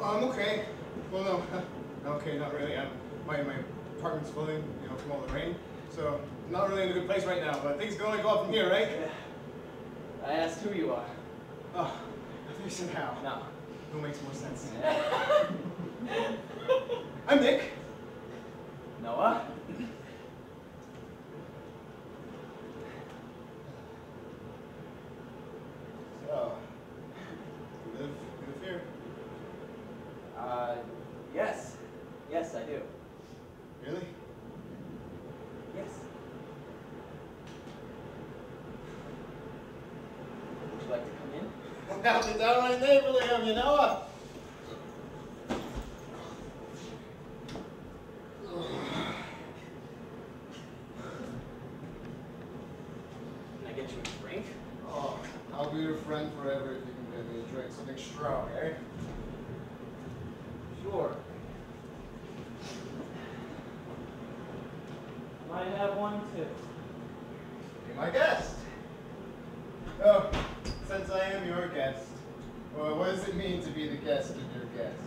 I'm okay. Well, no. Okay, not really. My apartment's flooding, you know, from all the rain. So, I'm not really in a good place right now, but things can only go up from here, right? Yeah. I asked who you are. Oh, I thought you said how. No. Who makes more sense? I'm Nick. Noah? So, you live here? Yes. Yes, I do. Really? Yes. Would you like to come in? Now it's downright neighborly of you, Noah. Can I get you a drink? Oh, I'll be your friend forever if you can get me a drink. Something strong, eh? Sure. Might have one too. Be my guest. Oh, since I am your guest, well, what does it mean to be the guest of your guest?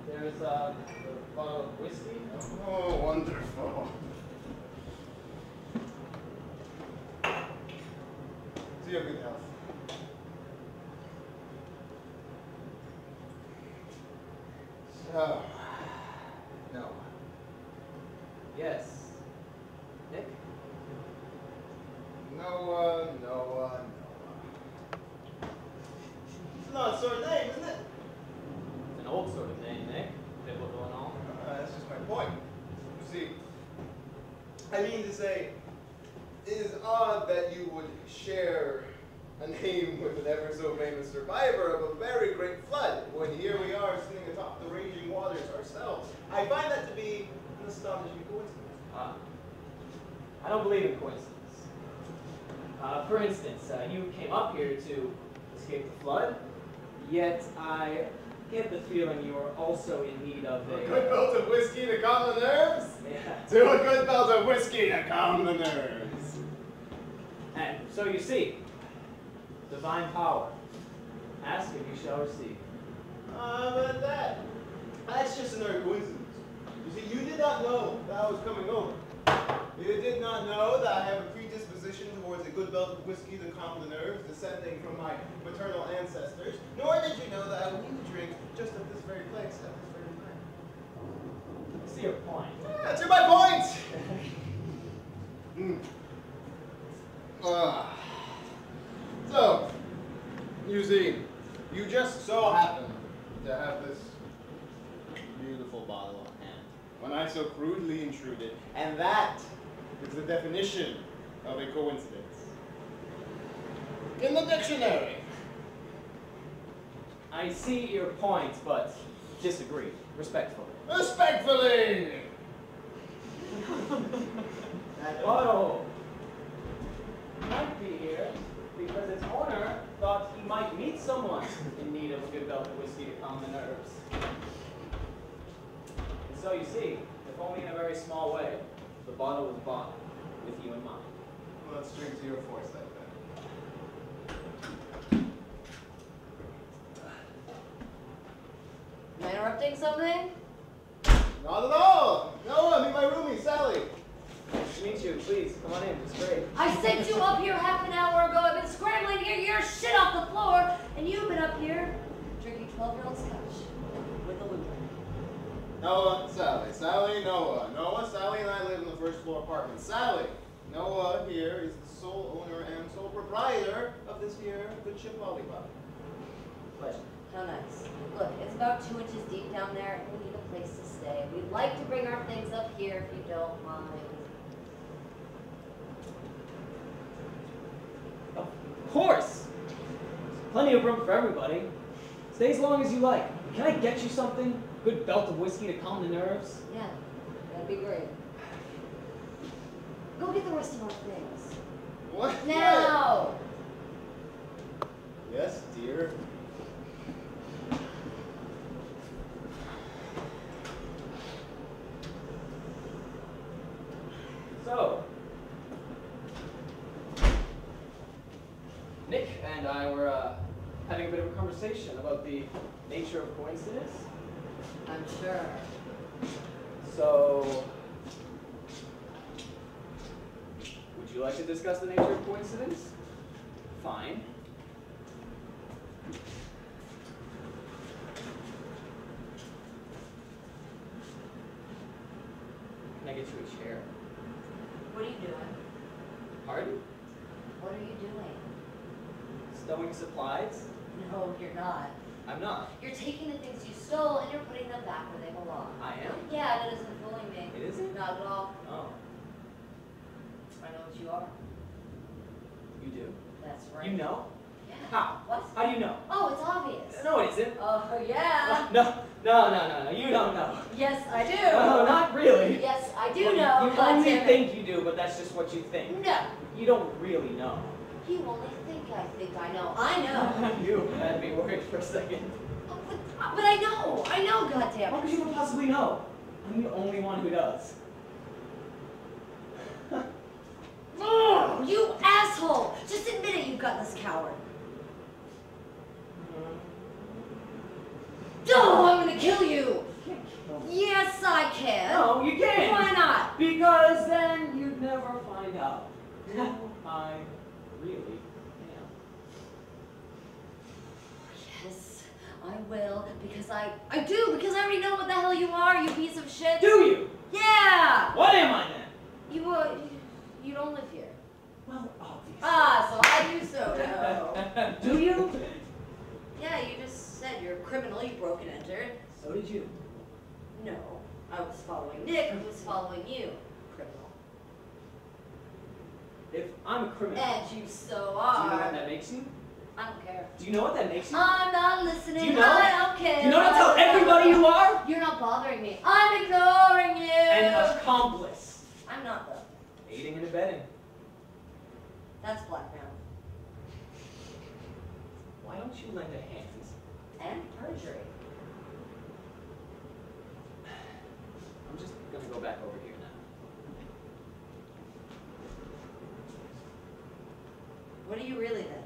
There's a bottle of whiskey. Oh, wonderful. To your good health. So, no. Yes. Nick? Noah. It's an odd sort of name, isn't it? It's an old sort of name, Nick. Biblical and all. That's just my point. You see, I mean to say, it is odd that you would share a name with an ever so famous survivor of a very great flood, when here we are sitting atop the raging waters ourselves. I find that to be an astonishing coincidence. I don't believe in coincidence. For instance, you came up here to escape the flood, yet I get the feeling you are also in need of A good belt of whiskey to calm the nerves? Yeah. To a good belt of whiskey to calm the nerves. And so you see, divine power. Ask and you shall receive. But that's just another coincidence. You see, you did not know that I was coming over. You did not know that I have a predisposition towards a good belt of whiskey to calm the nerves, descending from my maternal ancestors. Nor did you know that I would drink just at this very place, at this very time. I see your point. Yeah, to my point! So, you see, you just so happen to have this beautiful bottle on hand when I so crudely intruded, and that is the definition of a coincidence. In the dictionary. I see your point, but disagree, respectfully. Respectfully! That bottle might be here because its owner thought he might meet someone in need of a good belt of whiskey to calm the nerves. And so you see, if only in a very small way, the bottle was bought with you in mind. Well, let's drink to your foresight then. Am I interrupting something? Not at all! No, meet my roomie, Sally. Nice to meet you. Please, come on in. It's great. I sent you up here half an hour ago. I've been scrambling to get your shit off the floor, and you've been up here drinking 12-year-old scotch with the Lutheran. Noah, Sally. Sally, Noah. Noah, Sally, and I live in the first floor apartment. Sally, Noah here is the sole owner and sole proprietor of this here good ship lollipop. Pleasure. How nice. Look, it's about 2 inches deep down there, and we need a place to stay. We'd like to bring our things up here if you don't mind. Of course! Plenty of room for everybody. Stay as long as you like. Can I get you something? A good belt of whiskey to calm the nerves? Yeah, that'd be great. Go get the rest of our things. What? Now! Yes, dear. So, Nick and I were having a bit of a conversation about the nature of coincidence. I'm sure. So, would you like to discuss the nature of coincidence? Fine. Can I get you a chair? What are you doing? Pardon? What are you doing? Stowing supplies? No, you're not. I'm not. You're taking the things you stole and you're putting them back where they belong. I am? Yeah, that isn't fooling me. It isn't? Not at all. Oh, I know what you are. you do? That's right. You know? Yeah. How? What? How do you know? Oh, it's obvious. No, it isn't. Oh, yeah. No, you don't know. Yes, I do. No, not really. Yes, I do Well, know. You God only damn it. think you do, but that's just what you think. No. You don't really know. You only think I know. I know. You had me worried for a second. Oh, but I know. I know, goddammit. How could you possibly know? I'm the only one who does. Oh, you asshole! Just admit it, you gutless coward. Oh, I'm gonna kill you! You can't kill me. Yes, I can. No, you can't. Why not? Because then you'd never find out who I really am. Yes, I will, because I do, because I already know what the hell you are, you piece of shit. Do you? Yeah! What am I then? You don't live here. Well, obviously. Ah, so I do so know. Do you? Yeah, you just said you're a criminal, you broke and entered. So did you. No, I was following Nick, who was following you, criminal. If I'm a criminal, And you so do you know are. what that makes you? I don't care. Do you know what that makes you? I'm not listening. Do you know? I don't care. Do you know how to tell everybody you are? You're not bothering me. I'm ignoring you. An accomplice. I'm not though. Aiding and abetting. That's blackmail. Why don't you lend a hand? And perjury. I'm just gonna go back over here now. What are you really then?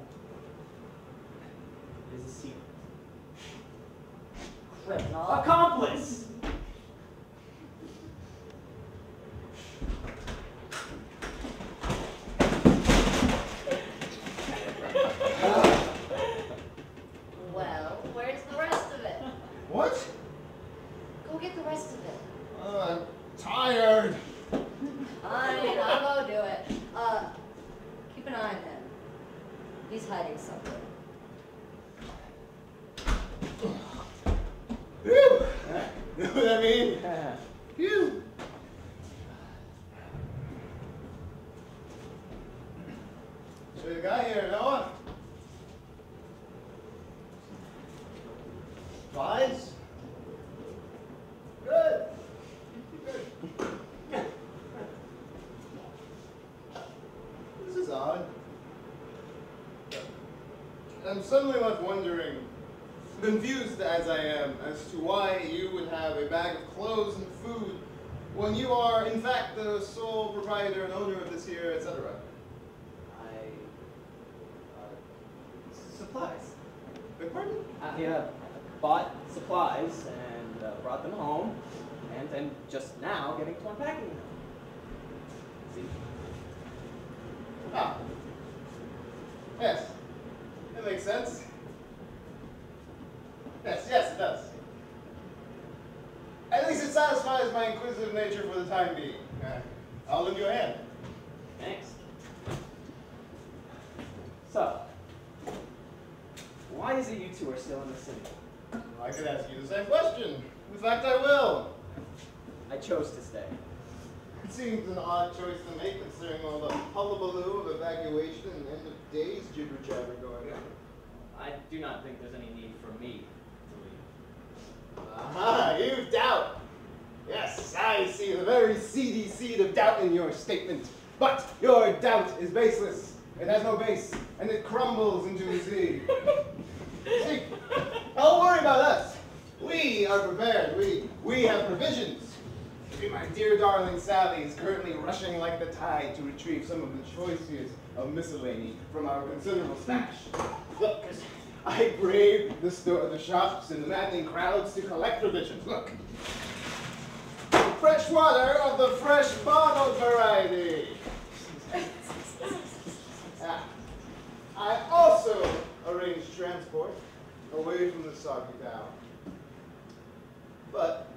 It is a secret. Criminal. Accomplice! Well, where's the rest of it? What? Go get the rest of it. I'm tired. Fine, I'll go do it. Keep an eye on him. He's hiding something. Phew. You know what I mean? Phew. So you got here, Noah? Supplies? Good. Good. This is odd. I'm suddenly left wondering, confused as I am, as to why you would have a bag of clothes and food when you are, in fact, the sole proprietor and owner of this here, etc. Supplies. Beg pardon? I bought supplies and brought them home, and then just now getting to unpacking them. See? Ah. Yes. That makes sense. Yes, it does. At least it satisfies my inquisitive nature for the time being. I'll lend you a hand. Thanks. So, why is it you two are still in the city? I could ask you the same question. In fact, I will. I chose to stay. It seems an odd choice to make considering all the hullabaloo of evacuation and end of days jibber jabber going on. I do not think there's any need for me to leave. Aha, you doubt. Yes, I see the very seedy seed of doubt in your statement. But your doubt is baseless. It has no base, and it crumbles into the sea. See, don't worry about us. We are prepared. We have provisions. See, my dear darling Sally is currently rushing like the tide to retrieve some of the choicest of miscellany from our considerable stash. Look, I braved the shops and the maddening crowds to collect provisions. Look. Fresh water of the fresh bottled variety. I also arranged transport away from the soggy town. But,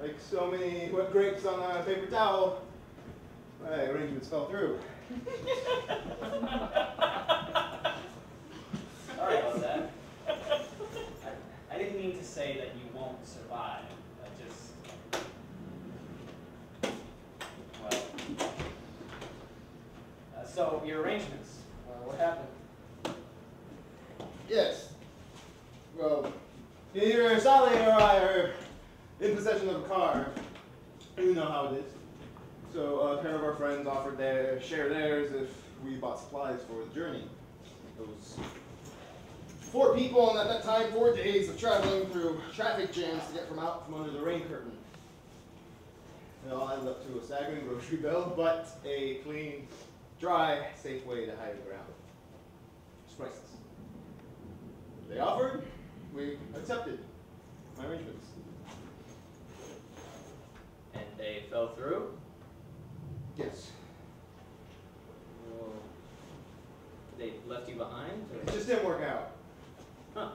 like so many wet grapes on a paper towel, my arrangements fell through. Sorry about that. I didn't mean to say that you won't survive. So, your arrangements, what happened? Yes. Well, either Sally or I are in possession of a car. You know how it is. So a pair of our friends offered to share theirs if we bought supplies for the journey. It was 4 people, and at that time, 4 days of traveling through traffic jams to get out from under the rain curtain. It all added up to a staggering grocery bill, but a clean, dry, safe way to hide the ground. It's priceless. They offered, we accepted my arrangements. And they fell through? Yes. Well, they left you behind? Or? It just didn't work out. Huh.